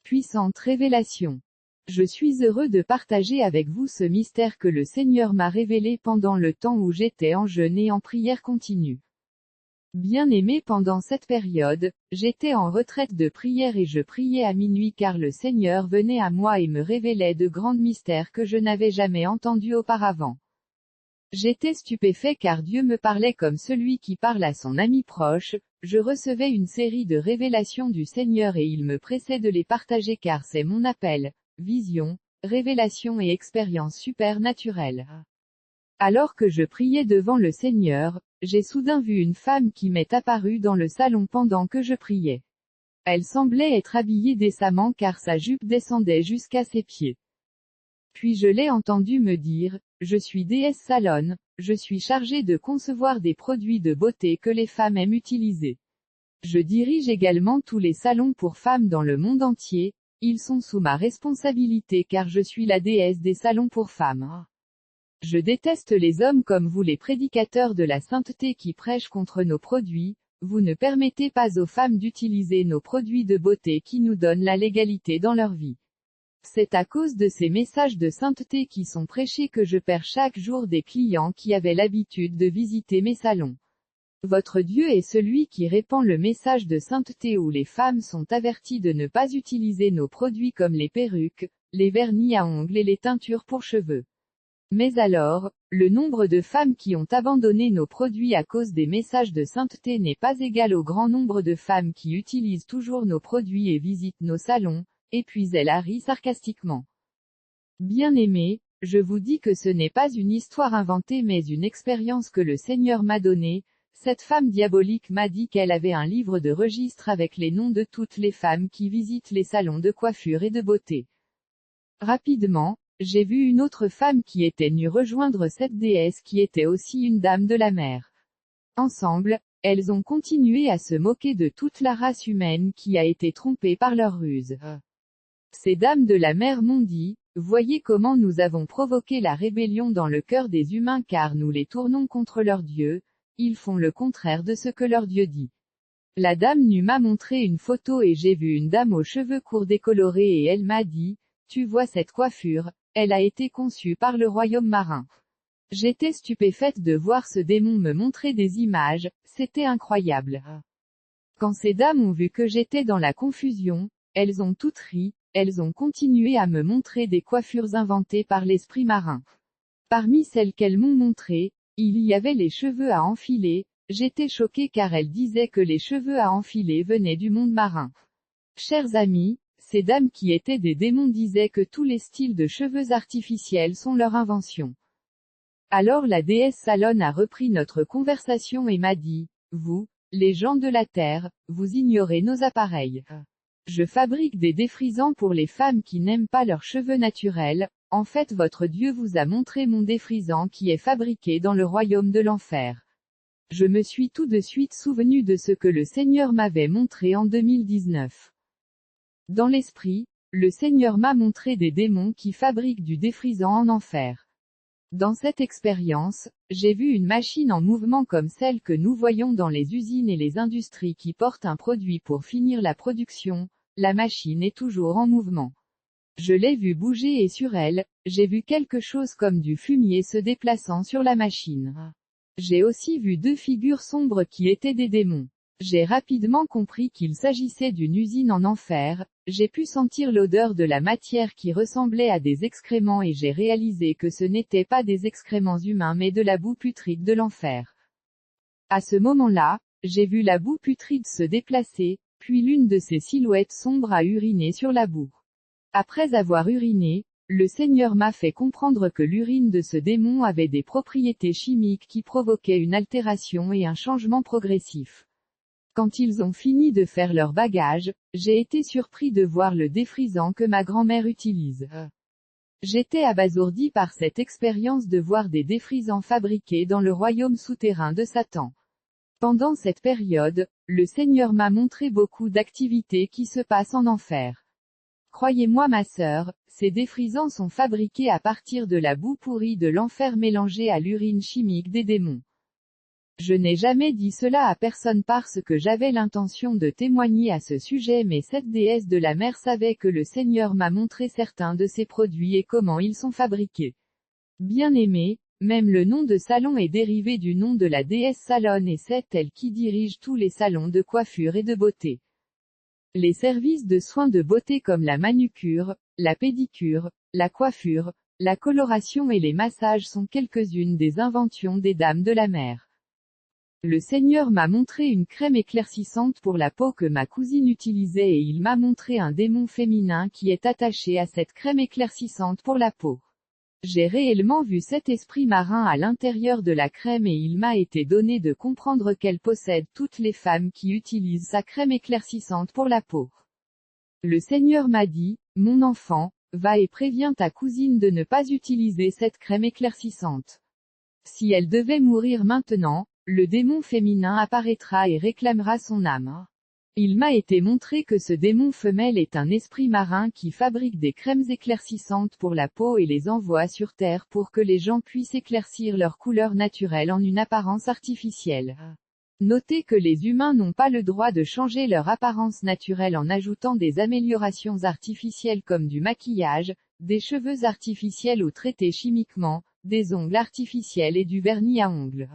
Puissante révélation. Je suis heureux de partager avec vous ce mystère que le Seigneur m'a révélé pendant le temps où j'étais en jeûne et en prière continue. Bien-aimé, pendant cette période, j'étais en retraite de prière et je priais à minuit car le Seigneur venait à moi et me révélait de grands mystères que je n'avais jamais entendus auparavant. J'étais stupéfait car Dieu me parlait comme celui qui parle à son ami proche. Je recevais une série de révélations du Seigneur et il me pressait de les partager car c'est mon appel, vision, révélation et expérience supernaturelle. Alors que je priais devant le Seigneur, j'ai soudain vu une femme qui m'est apparue dans le salon pendant que je priais. Elle semblait être habillée décemment car sa jupe descendait jusqu'à ses pieds. Puis je l'ai entendue me dire, « Je suis déesse Salone, je suis chargée de concevoir des produits de beauté que les femmes aiment utiliser. Je dirige également tous les salons pour femmes dans le monde entier, ils sont sous ma responsabilité car je suis la déesse des salons pour femmes. Je déteste les hommes comme vous les prédicateurs de la sainteté qui prêchent contre nos produits, vous ne permettez pas aux femmes d'utiliser nos produits de beauté qui nous donnent la légalité dans leur vie. C'est à cause de ces messages de sainteté qui sont prêchés que je perds chaque jour des clients qui avaient l'habitude de visiter mes salons. Votre Dieu est celui qui répand le message de sainteté où les femmes sont averties de ne pas utiliser nos produits comme les perruques, les vernis à ongles et les teintures pour cheveux. Mais alors, le nombre de femmes qui ont abandonné nos produits à cause des messages de sainteté n'est pas égal au grand nombre de femmes qui utilisent toujours nos produits et visitent nos salons, et puis elle a ri sarcastiquement. Bien-aimé, je vous dis que ce n'est pas une histoire inventée mais une expérience que le Seigneur m'a donnée. Cette femme diabolique m'a dit qu'elle avait un livre de registre avec les noms de toutes les femmes qui visitent les salons de coiffure et de beauté. Rapidement, j'ai vu une autre femme qui était venue rejoindre cette déesse qui était aussi une dame de la mer. Ensemble, elles ont continué à se moquer de toute la race humaine qui a été trompée par leurs ruses. Ces dames de la mer m'ont dit, « Voyez comment nous avons provoqué la rébellion dans le cœur des humains car nous les tournons contre leur Dieu, ils font le contraire de ce que leur Dieu dit. » La dame nue m'a montré une photo et j'ai vu une dame aux cheveux courts décolorés et elle m'a dit, « Tu vois cette coiffure, elle a été conçue par le royaume marin. » J'étais stupéfaite de voir ce démon me montrer des images, c'était incroyable. Quand ces dames ont vu que j'étais dans la confusion, elles ont toutes ri, elles ont continué à me montrer des coiffures inventées par l'esprit marin. Parmi celles qu'elles m'ont montrées, il y avait les cheveux à enfiler, j'étais choquée car elles disaient que les cheveux à enfiler venaient du monde marin. Chers amis, ces dames qui étaient des démons disaient que tous les styles de cheveux artificiels sont leur invention. Alors la déesse Salone a repris notre conversation et m'a dit, « Vous, les gens de la terre, vous ignorez nos appareils. Je fabrique des défrisants pour les femmes qui n'aiment pas leurs cheveux naturels, en fait votre Dieu vous a montré mon défrisant qui est fabriqué dans le royaume de l'enfer. » Je me suis tout de suite souvenu de ce que le Seigneur m'avait montré en 2019. Dans l'esprit, le Seigneur m'a montré des démons qui fabriquent du défrisant en enfer. Dans cette expérience, j'ai vu une machine en mouvement comme celle que nous voyons dans les usines et les industries qui portent un produit pour finir la production, la machine est toujours en mouvement. Je l'ai vue bouger et sur elle, j'ai vu quelque chose comme du fumier se déplaçant sur la machine. J'ai aussi vu deux figures sombres qui étaient des démons. J'ai rapidement compris qu'il s'agissait d'une usine en enfer, j'ai pu sentir l'odeur de la matière qui ressemblait à des excréments et j'ai réalisé que ce n'étaient pas des excréments humains mais de la boue putride de l'enfer. À ce moment-là, j'ai vu la boue putride se déplacer, puis l'une de ces silhouettes sombres a uriné sur la boue. Après avoir uriné, le Seigneur m'a fait comprendre que l'urine de ce démon avait des propriétés chimiques qui provoquaient une altération et un changement progressif. Quand ils ont fini de faire leur bagage, j'ai été surpris de voir le défrisant que ma grand-mère utilise. J'étais abasourdi par cette expérience de voir des défrisants fabriqués dans le royaume souterrain de Satan. Pendant cette période, le Seigneur m'a montré beaucoup d'activités qui se passent en enfer. Croyez-moi ma sœur, ces défrisants sont fabriqués à partir de la boue pourrie de l'enfer mélangée à l'urine chimique des démons. Je n'ai jamais dit cela à personne parce que j'avais l'intention de témoigner à ce sujet, mais cette déesse de la mer savait que le Seigneur m'a montré certains de ses produits et comment ils sont fabriqués. Bien-aimé, même le nom de salon est dérivé du nom de la déesse Salone et c'est elle qui dirige tous les salons de coiffure et de beauté. Les services de soins de beauté comme la manucure, la pédicure, la coiffure, la coloration et les massages sont quelques-unes des inventions des dames de la mer. Le Seigneur m'a montré une crème éclaircissante pour la peau que ma cousine utilisait et il m'a montré un démon féminin qui est attaché à cette crème éclaircissante pour la peau. J'ai réellement vu cet esprit marin à l'intérieur de la crème et il m'a été donné de comprendre qu'elle possède toutes les femmes qui utilisent sa crème éclaircissante pour la peau. Le Seigneur m'a dit, mon enfant, va et préviens ta cousine de ne pas utiliser cette crème éclaircissante. Si elle devait mourir maintenant, le démon féminin apparaîtra et réclamera son âme. Il m'a été montré que ce démon femelle est un esprit marin qui fabrique des crèmes éclaircissantes pour la peau et les envoie sur Terre pour que les gens puissent éclaircir leur couleur naturelle en une apparence artificielle. Notez que les humains n'ont pas le droit de changer leur apparence naturelle en ajoutant des améliorations artificielles comme du maquillage, des cheveux artificiels ou traités chimiquement, des ongles artificiels et du vernis à ongles.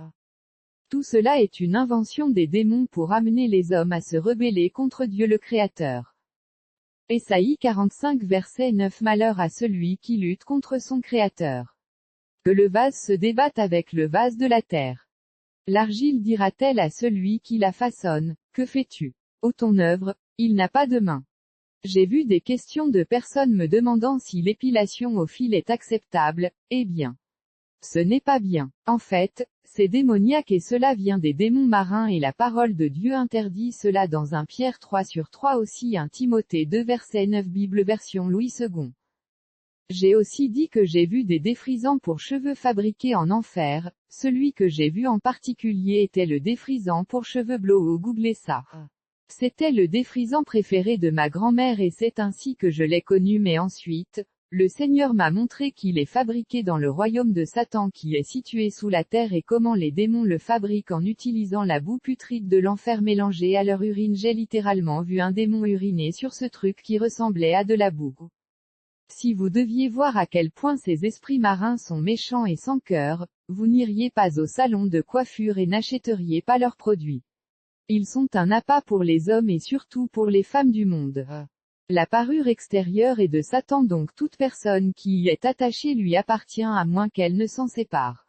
Tout cela est une invention des démons pour amener les hommes à se rebeller contre Dieu le Créateur. Ésaïe 45 verset 9. Malheur à celui qui lutte contre son Créateur. Que le vase se débatte avec le vase de la terre. L'argile dira-t-elle à celui qui la façonne, que fais-tu? Ô ton œuvre, il n'a pas de main. J'ai vu des questions de personnes me demandant si l'épilation au fil est acceptable, eh bien. Ce n'est pas bien. En fait, c'est démoniaque et cela vient des démons marins et la parole de Dieu interdit cela dans 1 Pierre 3/3 aussi 1 Timothée 2 verset 9 Bible version Louis II. J'ai aussi dit que j'ai vu des défrisants pour cheveux fabriqués en enfer, celui que j'ai vu en particulier était le défrisant pour cheveux bleus. Googlez ça. C'était le défrisant préféré de ma grand-mère et c'est ainsi que je l'ai connu mais ensuite, le Seigneur m'a montré qu'il est fabriqué dans le royaume de Satan qui est situé sous la terre et comment les démons le fabriquent en utilisant la boue putride de l'enfer mélangée à leur urine. J'ai littéralement vu un démon uriner sur ce truc qui ressemblait à de la boue. Si vous deviez voir à quel point ces esprits marins sont méchants et sans cœur, vous n'iriez pas au salon de coiffure et n'achèteriez pas leurs produits. Ils sont un appât pour les hommes et surtout pour les femmes du monde. La parure extérieure est de Satan donc toute personne qui y est attachée lui appartient à moins qu'elle ne s'en sépare.